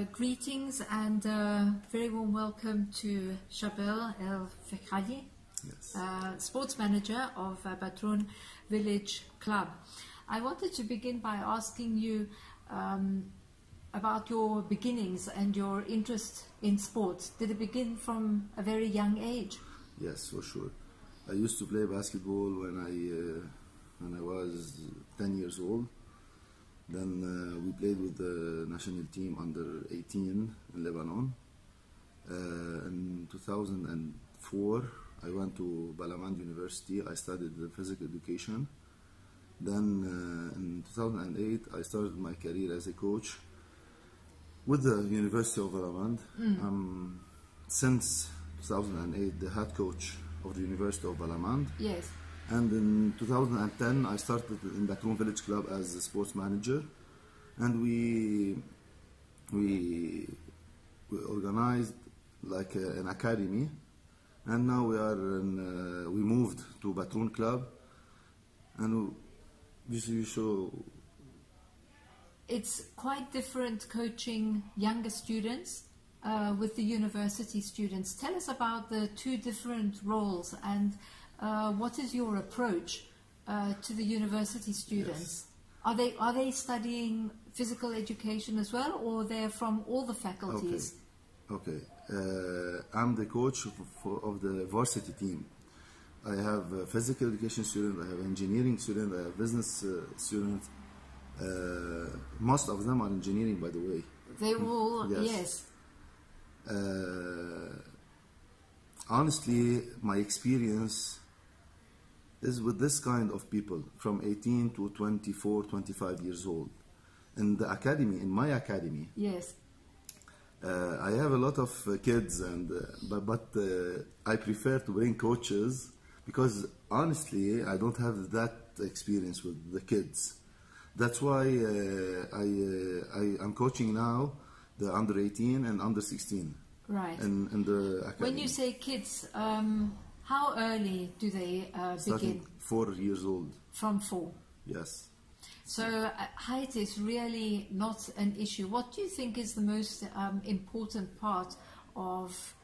greetings and very warm welcome to Charbel Feghaly, yes. Sports Manager of Batroun Village Club. I wanted to begin by asking you about your beginnings and your interest in sports. Did it begin from a very young age? Yes, for sure. I used to play basketball when I was 10 years old. Then we played with the national team under 18 in Lebanon. In 2004, I went to Balamand University. I studied physical education. Then in 2008, I started my career as a coach with the University of Balamand. Since 2008, the head coach of the University of Balamand. Yes. And in 2010, I started in Batroun Village Club as a sports manager, and we organized like an academy, and now we moved to Batroun Club, and we show. It's quite different coaching younger students with the university students. Tell us about the two different roles and what is your approach to the university students? Yes. Are they studying physical education as well, or they're from all the faculties? Okay. I'm the coach of the varsity team. I have a physical education student, I have engineering student, I have business students. Most of them are engineering, by the way. They all, yes. Honestly, my experience is with this kind of people from 18 to 24, 25 years old. In the academy, in my academy, yes, I have a lot of kids, and but I prefer to bring coaches because honestly, I don't have that experience with the kids. That's why I'm coaching now the under 18 and under 16. Right. In the academy. When you say kids, how early do they begin? 4 years old. From 4? Yes. So height is really not an issue. What do you think is the most important part of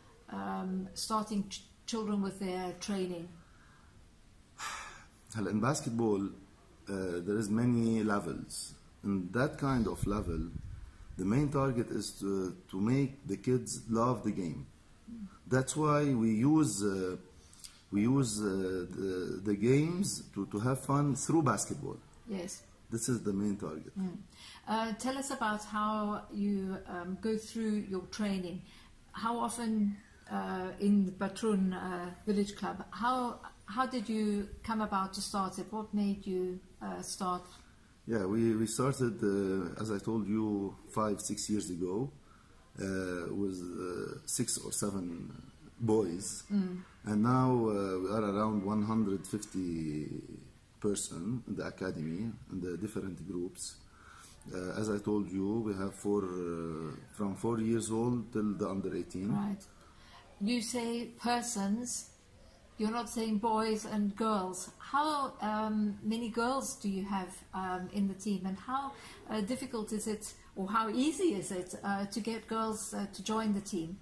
starting children with their training? In basketball, there is many levels. In that kind of level, the main target is to make the kids love the game. That's why we use the games to have fun through basketball. Yes. This is the main target. Tell us about how you go through your training. How often in the Batroun Village Club, how did you come about to start it? What made you start? Yeah, we started, as I told you, 5-6 years ago with 6 or 7 boys. And now we are around 150 person in the academy, in the different groups. As I told you, we have from 4 years old till the under 18. Right. You say persons, you're not saying boys and girls. How many girls do you have in the team, and how difficult is it, or how easy is it to get girls to join the team?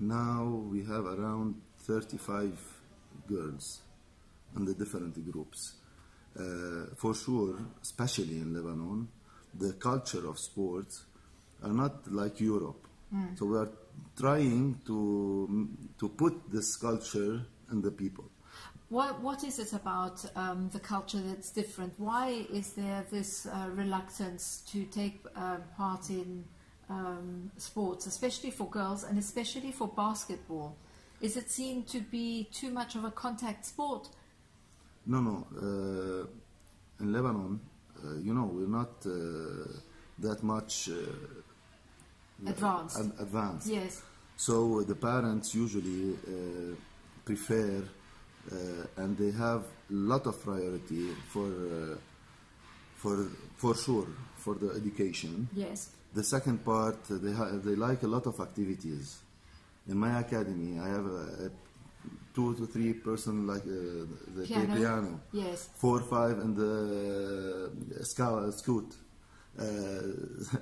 Now we have around 35 girls in the different groups. For sure, especially in Lebanon, the culture of sports are not like Europe. So we are trying to put this culture in the people. What is it about the culture that's different? Why is there this reluctance to take part in sports, especially for girls and especially for basketball? Is it seen to be too much of a contact sport? No. In Lebanon, we're not that much advanced. Yes. So the parents usually prefer and they have a lot of priority for sure for the education. Yes. The second part, they like a lot of activities. In my academy, I have a 2 to 3 person like they play piano. Yes. 4 or 5 in the scout.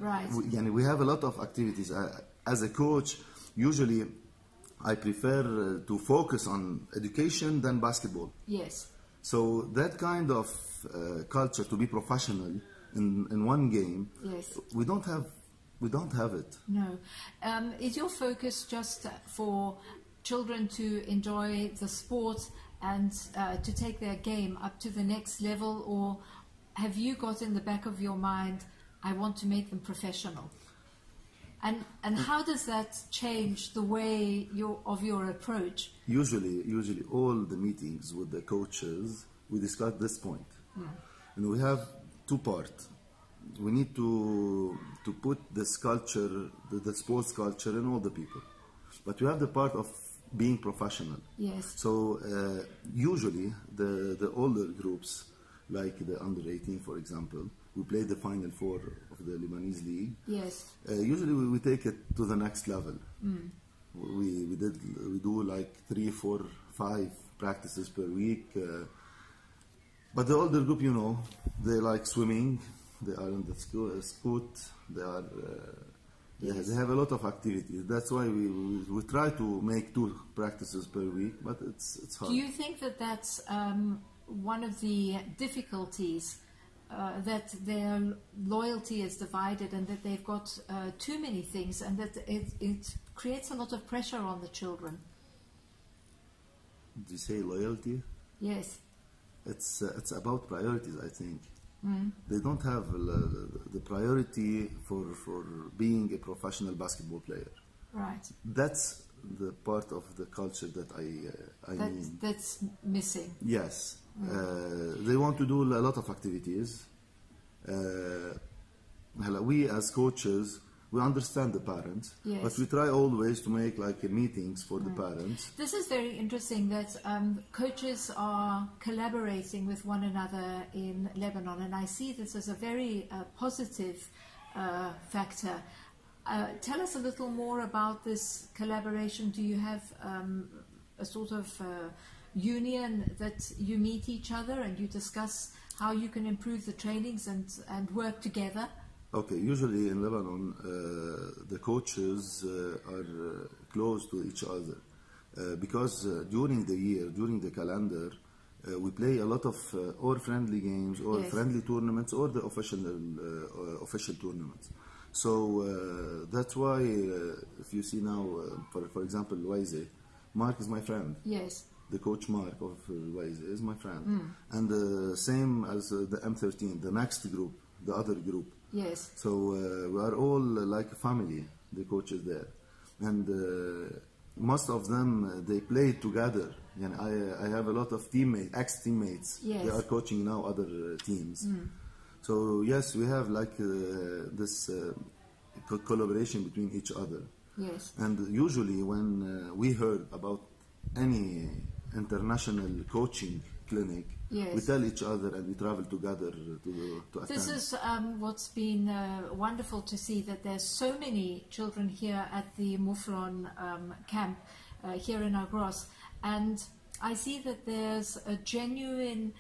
Right. We have a lot of activities. As a coach, usually I prefer to focus on education than basketball. Yes. So that kind of culture to be professional in one game, Yes. we don't have it. No. Is your focus just for children to enjoy the sport and to take their game up to the next level, or have you got in the back of your mind, I want to make them professional? And how does that change the way of your approach? Usually all the meetings with the coaches, we discuss this point. And we have two parts. We need to put this culture, the sports culture in all the people. But we have the part of being professional. Yes. So usually the older groups, like the under 18, for example, we play the final four of the Lebanese league. Yes. Usually we take it to the next level. We do like 3, 4, 5 practices per week. But the older group, they like swimming. They are in the scoot. They are. They have a lot of activities. That's why we try to make 2 practices per week, but it's hard. Do you think that that's one of the difficulties, that their loyalty is divided and that they've got too many things, and that it creates a lot of pressure on the children? Do you say loyalty? Yes. It's about priorities, I think. They don't have the priority for being a professional basketball player. Right. That's the part of the culture that I mean. That's missing. Yes. They want to do a lot of activities. We as coaches, we understand the parents, Yes. but we try always to make like meetings for the parents. This is very interesting that coaches are collaborating with one another in Lebanon, and I see this as a very positive factor. Tell us a little more about this collaboration. Do you have a sort of union that you meet each other and you discuss how you can improve the trainings and work together? Okay, usually in Lebanon, the coaches are close to each other because during the year, during the calendar, we play a lot of or friendly games or Yes. friendly tournaments or the official tournaments. So that's why if you see now, for example, Waise, Mark is my friend. Yes. The coach Mark of Waise is my friend. And same as the M13, the next group, the other group. Yes. So we are all like a family, the coaches there. And most of them, they play together. And I have a lot of teammates, ex-teammates. Yes. They are coaching now other teams. So yes, we have like this collaboration between each other. Yes. And usually when we heard about any international coaching clinic, Yes. we tell each other and we travel together to attend. This is what's been wonderful to see, that there's so many children here at the Moufflons camp here in Agros, and I see that there's a genuine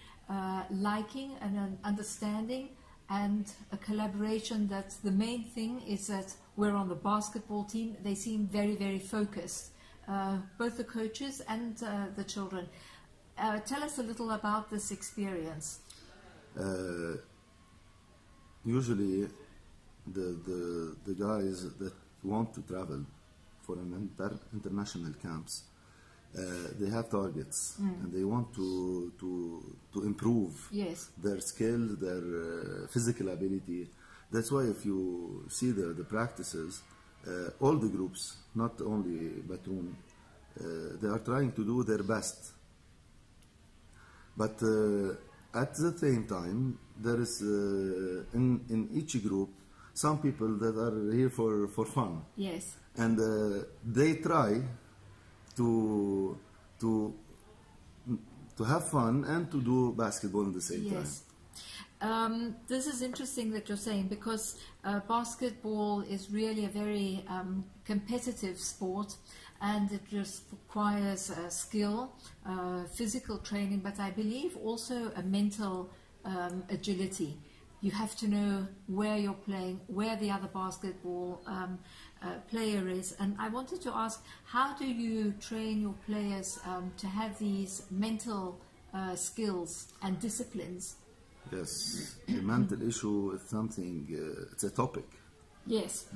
liking and an understanding and a collaboration. That the main thing is that we're on the basketball team. They seem very, very focused, both the coaches and the children. Tell us a little about this experience. Usually the guys that want to travel for an international camps, they have targets and they want to improve Yes. their skills, their physical ability. That's why if you see the practices, all the groups, not only Batoon, they are trying to do their best. But at the same time, there is in each group some people that are here for fun. Yes. And they try to have fun and to do basketball at the same time. Yes. This is interesting that you're saying, because basketball is really a very competitive sport, and it just requires skill, physical training, but I believe also a mental agility. you have to know where you're playing, where the other basketball player is. And I wanted to ask, how do you train your players to have these mental skills and disciplines? Yes, the mental issue is something, it's a topic. Yes.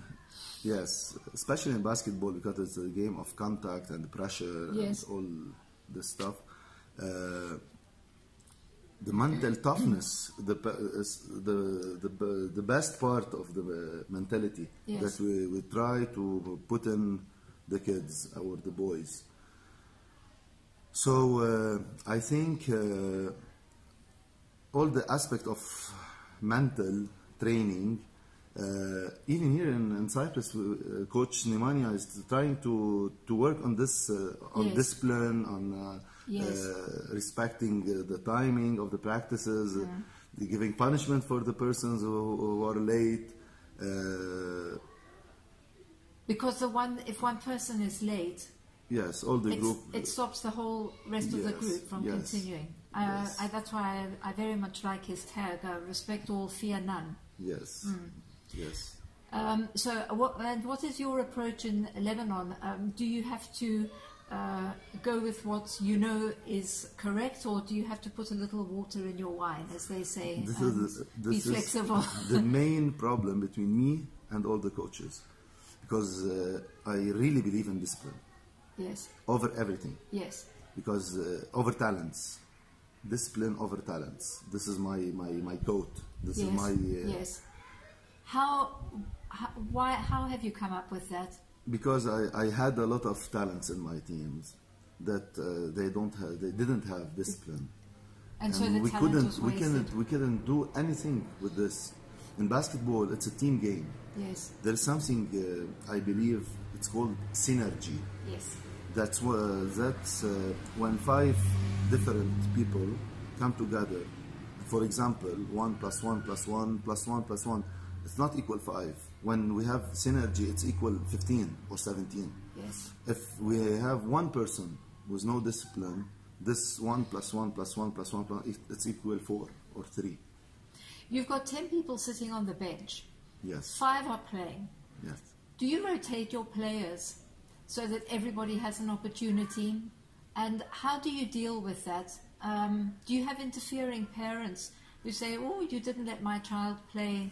Yes, especially in basketball, because it's a game of contact and pressure Yes. and all this stuff. The mental toughness is the best part of the mentality. Yes. That we try to put in the kids or the boys. So I think all the aspect of mental training, even here in Cyprus, Coach Nemanja is trying to work on this, on Yes. discipline, on Yes. respecting the timing of the practices, giving punishment for the persons who are late. Because if one person is late, Yes, all the group. it stops the whole rest of the Yes, group from yes, continuing. yes. That's why I very much like his tag, respect all, fear none. Yes, yes. So what is your approach in Lebanon? Do you have to go with what you know is correct, or do you have to put a little water in your wine, as they say, be flexible? The main problem between me and all the coaches, because I really believe in discipline. Yes. Over everything. Yes. Because over talents. Discipline over talents. This is my quote. This is my... yes. How have you come up with that? Because I had a lot of talents in my teams that they didn't have discipline. And so the talent was wasted. We couldn't do anything with this. In basketball, it's a team game. Yes. There's something, I believe, it's called synergy. Yes. That's when 5 different people come together. For example, 1 + 1 + 1 + 1 + 1. It's not equal 5. When we have synergy, it's equal 15 or 17. Yes. If we have one person with no discipline, this 1 + 1 + 1 + 1 it's equal 4 or 3. You've got 10 people sitting on the bench. Yes. 5 are playing. Yes. Do you rotate your players so that everybody has an opportunity? And how do you deal with that? Do you have interfering parents who say, oh, you didn't let my child play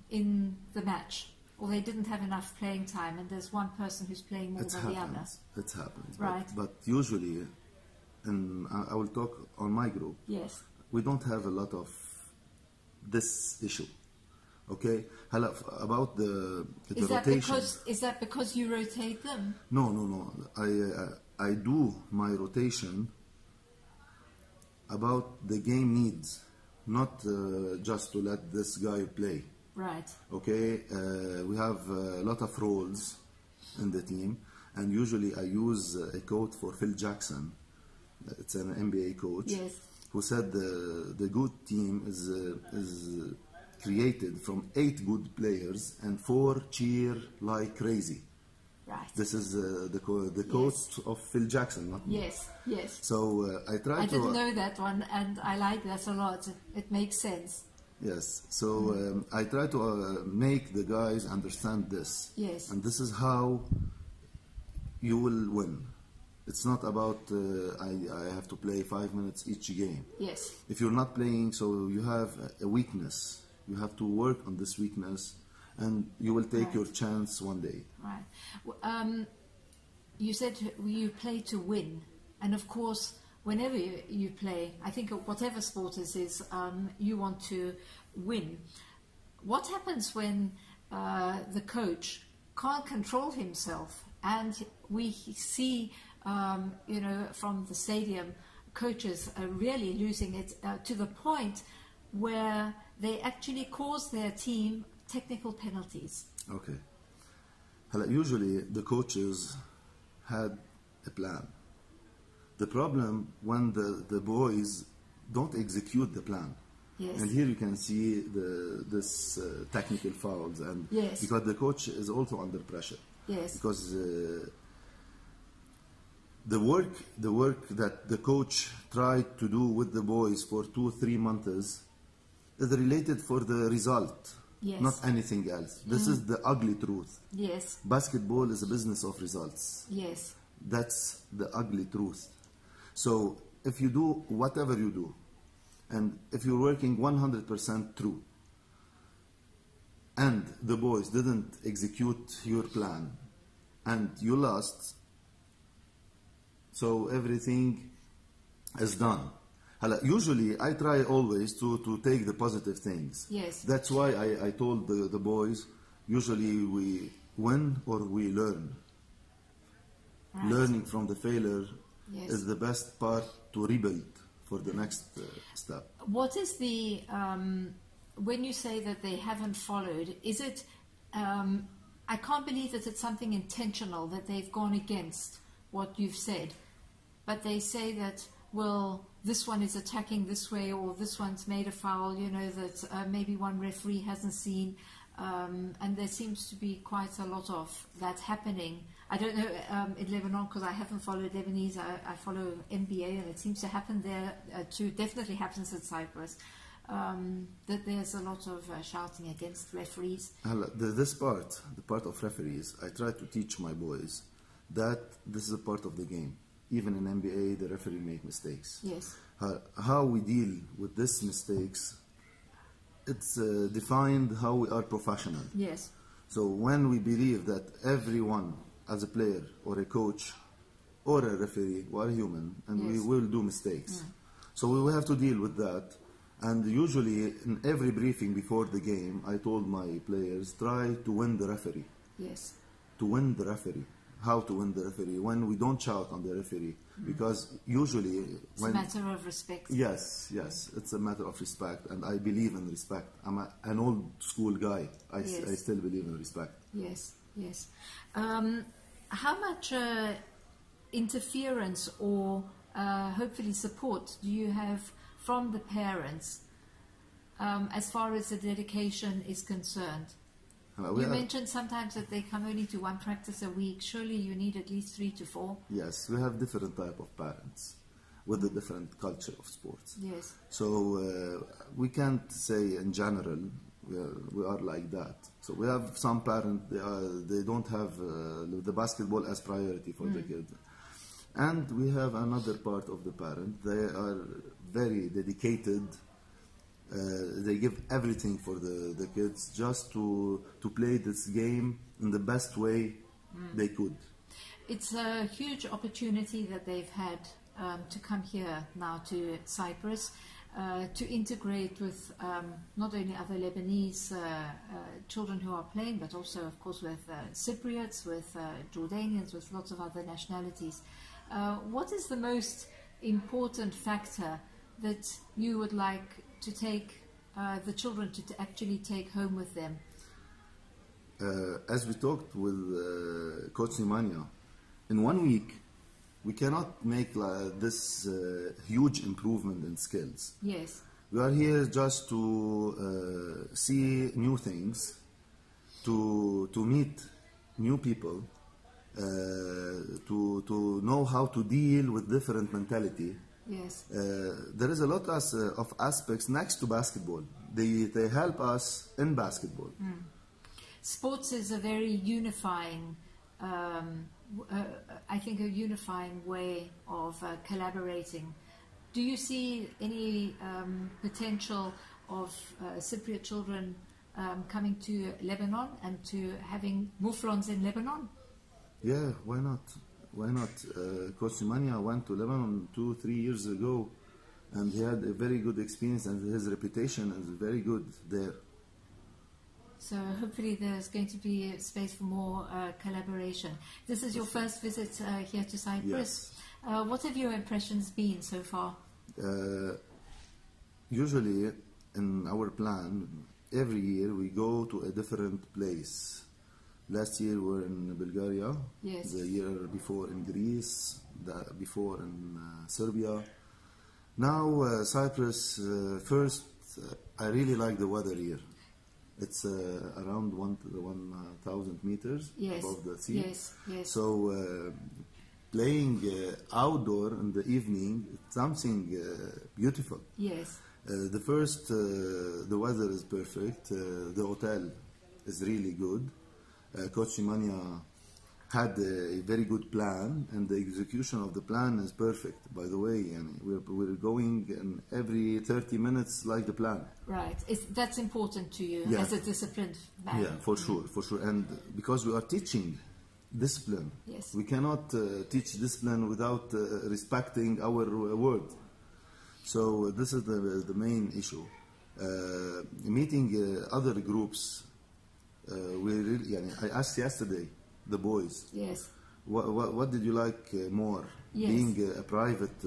in the match, or they didn't have enough playing time, and there's one person who's playing more than the other? It happens. Right. But usually, and I will talk on my group, Yes. we don't have a lot of this issue. Okay? About the rotation. Is that because you rotate them? No. I do my rotation about the game needs, not just to let this guy play. Right. Okay? We have a lot of roles in the team, and usually I use a quote for Phil Jackson. It's an NBA coach. Yes. Who said the good team is created from 8 good players and 4 cheer like crazy. Right. This is the quote of Phil Jackson, not me. Yes, yes. So I didn't know that one, and I like that a lot. It makes sense. Yes. So I try to make the guys understand this. Yes. And this is how you will win. It's not about I have to play 5 minutes each game. Yes. If you're not playing, so you have a weakness. You have to work on this weakness, and you will take your chance one day. Right. You said you play to win, and of course, whenever you play, I think whatever sport it is, you want to win. What happens when the coach can't control himself, and we see, from the stadium, coaches are really losing it to the point where they actually cause their team technical penalties? Okay. Usually the coaches had a plan. The problem when the boys don't execute the plan. Yes. And here you can see this technical fouls, and yes. because the coach is also under pressure. Yes. Because the work that the coach tried to do with the boys for 2-3 months is related for the result, Yes. not anything else. This is the ugly truth. Yes. Basketball is a business of results. Yes. That's the ugly truth. So if you do whatever you do, and if you're working 100% true, and the boys didn't execute your plan, and you lost, so everything is done. Usually I try always to take the positive things. Yes. That's why I told the boys, usually we win or we learn. Right. Learning from the failure Yes. is the best part to rebuild for the next step. What is the, when you say that they haven't followed, is it, I can't believe that it's something intentional, that they've gone against what you've said, but they say that, well, this one is attacking this way, or this one's made a foul, you know, that maybe one referee hasn't seen, and there seems to be quite a lot of that happening. I don't know in Lebanon, because I haven't followed Lebanese. I follow NBA, and it seems to happen there too. Definitely happens in Cyprus. That there's a lot of shouting against referees. This part, the part of referees, I try to teach my boys that this is a part of the game. Even in NBA, the referee make mistakes. Yes. How we deal with these mistakes, it's defined how we are professional. Yes. So when we believe that everyone, as a player or a coach or a referee, we are human and Yes. we will do mistakes. So we will have to deal with that. And usually in every briefing before the game, I told my players, try to win the referee. Yes. To win the referee. How to win the referee? When we don't shout on the referee. Because usually It's a matter of respect. Yes, it's a matter of respect, and I believe in respect. I'm an old school guy. I still believe in respect. Yes, yes. How much interference or hopefully support do you have from the parents as far as the dedication is concerned? You mentioned sometimes that they come only to one practice a week. Surely you need at least 3 to 4. Yes, we have different type of parents with a different culture of sports. Yes. So we can't say in general we are like that. So we have some parents, they don't have the basketball as priority for the kid. And we have another part of the parent, they are very dedicated. They give everything for the kids just to play this game in the best way they could. It's a huge opportunity that they've had to come here now to Cyprus, to integrate with not only other Lebanese children who are playing, but also, of course, with Cypriots, with Jordanians, with lots of other nationalities. What is the most important factor that you would like to take the children to actually take home with them? As we talked with Coach Simania, in 1 week we cannot make this huge improvement in skills. Yes. We are here just to see new things, to meet new people, to know how to deal with different mentality. Yes. There is a lot of aspects next to basketball. They help us in basketball. Sports is a very unifying, I think, a unifying way of collaborating. Do you see any potential of Cypriot children coming to Lebanon and to having Moufflons in Lebanon? Yeah, why not? Why not? Coach Simania went to Lebanon 2-3 years ago, and he had a very good experience, and his reputation is very good there. So hopefully there's going to be space for more collaboration. This is your first visit here to Cyprus. Yes. What have your impressions been so far? Usually in our plan, every year we go to a different place. Last year we were in Bulgaria, Yes. The year before in Greece, before in Serbia. Now Cyprus, first, I really like the weather here. It's around 1,000 meters above the sea. Yes, yes. So playing outdoor in the evening, it's something beautiful. Yes. The first, the weather is perfect. The hotel is really good. Coach Imania had a very good plan, and the execution of the plan is perfect. By the way, and we're going in every 30 minutes like the plan. Right. That's important to you as a disciplined man. Yeah, for sure, for sure. And because we are teaching discipline, we cannot teach discipline without respecting our word. So this is the main issue. Meeting other groups, I asked yesterday the boys. Yes. What did you like more? Yes. Being a private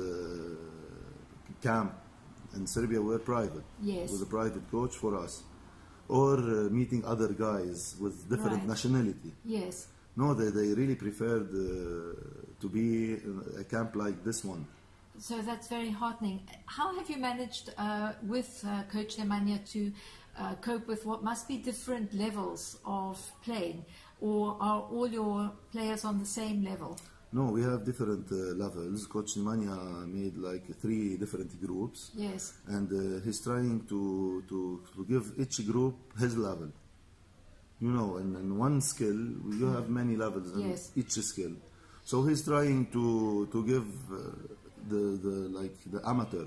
camp in Serbia, we're private. Yes. With a private coach for us, or meeting other guys with different nationality. Yes. No, they really preferred to be in a camp like this one. So that's very heartening. How have you managed with Coach Nemanja to cope with what must be different levels of playing, or are all your players on the same level? No, we have different levels. Coach Nemanja made like 3 different groups. Yes. And he's trying to give each group his level. You know, in one skill, you have many levels in each skill. So he's trying to give the amateur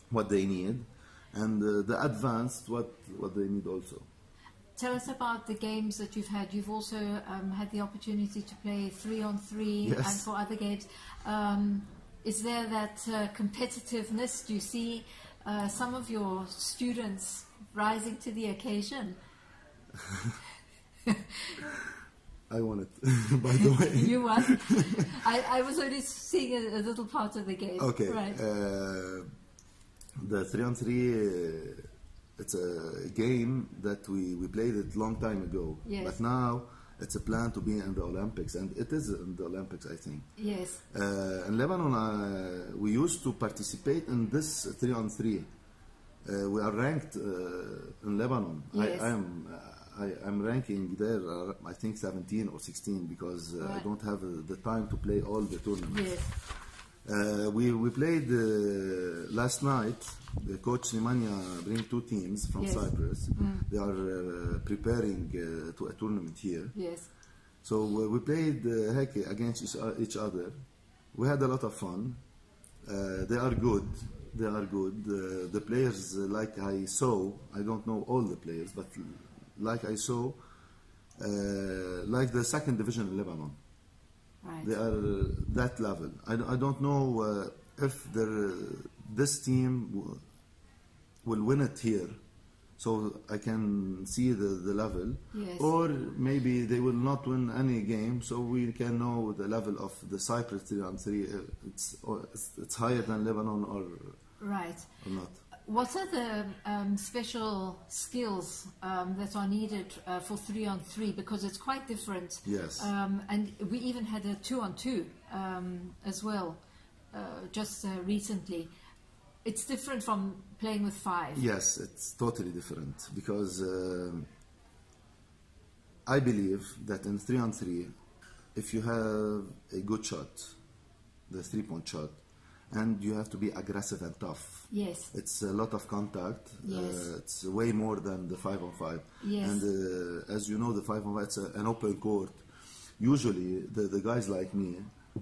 what they need, and the advanced what they need also. Tell us about the games that you've had. You've also had the opportunity to play 3-on-3 and for other games. Is there that competitiveness? Do you see some of your students rising to the occasion? I won it, by the way. You won? I was only seeing a little part of the game. Okay. Right. The 3-on-3, it's a game that we played it long time ago. Yes. But now it's a plan to be in the Olympics, and it is in the Olympics, I think. Yes. In Lebanon, we used to participate in this 3-on-3. We are ranked in Lebanon. Yes. I'm ranking there, I think 17 or 16, because I don't have the time to play all the tournaments. Yes. We played last night. The coach Nemanja bring 2 teams from Cyprus. They are preparing to a tournament here. Yes. So we played against each other. We had a lot of fun. They are good. They are good. The players, like I saw, I don't know all the players, but like I saw, like the 2nd division in Lebanon. Right. They are that level. I don't know if this team will win it here, so I can see the level. Yes. Or maybe they will not win any game, so we can know the level of the Cyprus 3-on-3. It's higher than Lebanon or not. What are the special skills that are needed for 3-on-3? Because it's quite different. Yes. And we even had a 2-on-2 as well, just recently. It's different from playing with 5. Yes, it's totally different, because I believe that in 3-on-3, if you have a good shot, the 3-point shot, and you have to be aggressive and tough. Yes. It's a lot of contact. Yes. It's way more than the 5-on-5. Yes. And as you know, the 5-on-5, it's an open court. Usually, the guys like me,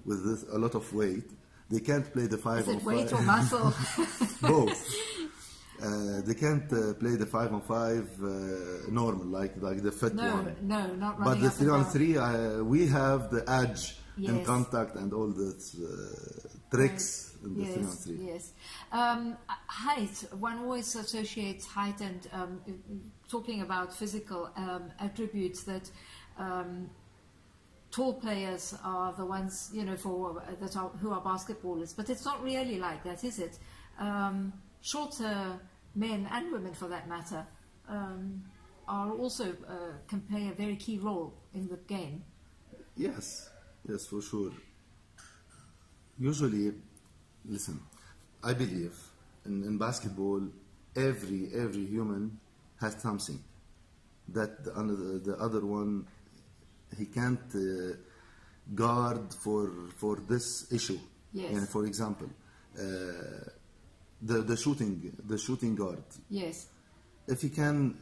with a lot of weight, they can't play the 5-on-5. Is it weight or muscle? Both. They can't play the 5-on-5 normal, like the fit one. No, not running. But the up and down. 3-on-3, we have the edge in Yes. contact and all the tricks in the Yes, 3-on-3. yes. Height, one always associates height and talking about physical attributes that tall players are the ones, you know, who are basketballers. But it's not really like that, is it? Shorter men and women, for that matter, are also can play a very key role in the game. Yes, yes, for sure. Usually, listen, I believe in basketball, every human has something that the other one, he can't guard for this issue. Yes. And for example, the shooting guard. Yes. If he can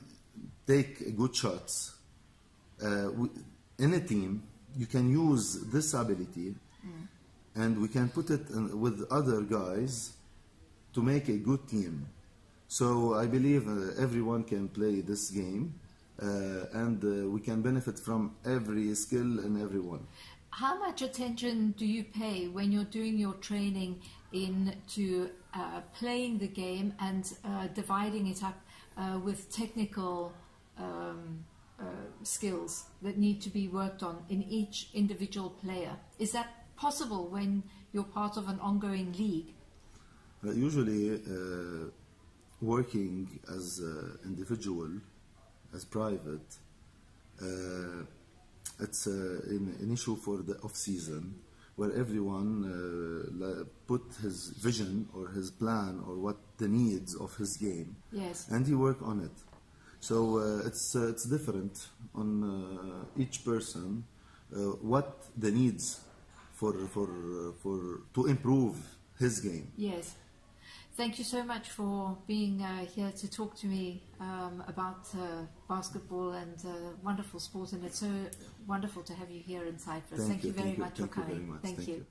take good shots in a team, you can use this ability, and we can put it with other guys to make a good team. So I believe everyone can play this game, and we can benefit from every skill and everyone. How much attention do you pay when you're doing your training into playing the game and dividing it up with technical skills that need to be worked on in each individual player? Is that possible when you're part of an ongoing league? Usually, working as an individual, as private, it's an issue for the off-season, where everyone put his vision or his plan or what the needs of his game, yes, and he work on it. So it's different on each person what the needs for to improve his game. Yes. Thank you so much for being here to talk to me about basketball and wonderful sport, and it's so wonderful to have you here in Cyprus. Thank you very much for coming. Thank you very much. Thank you.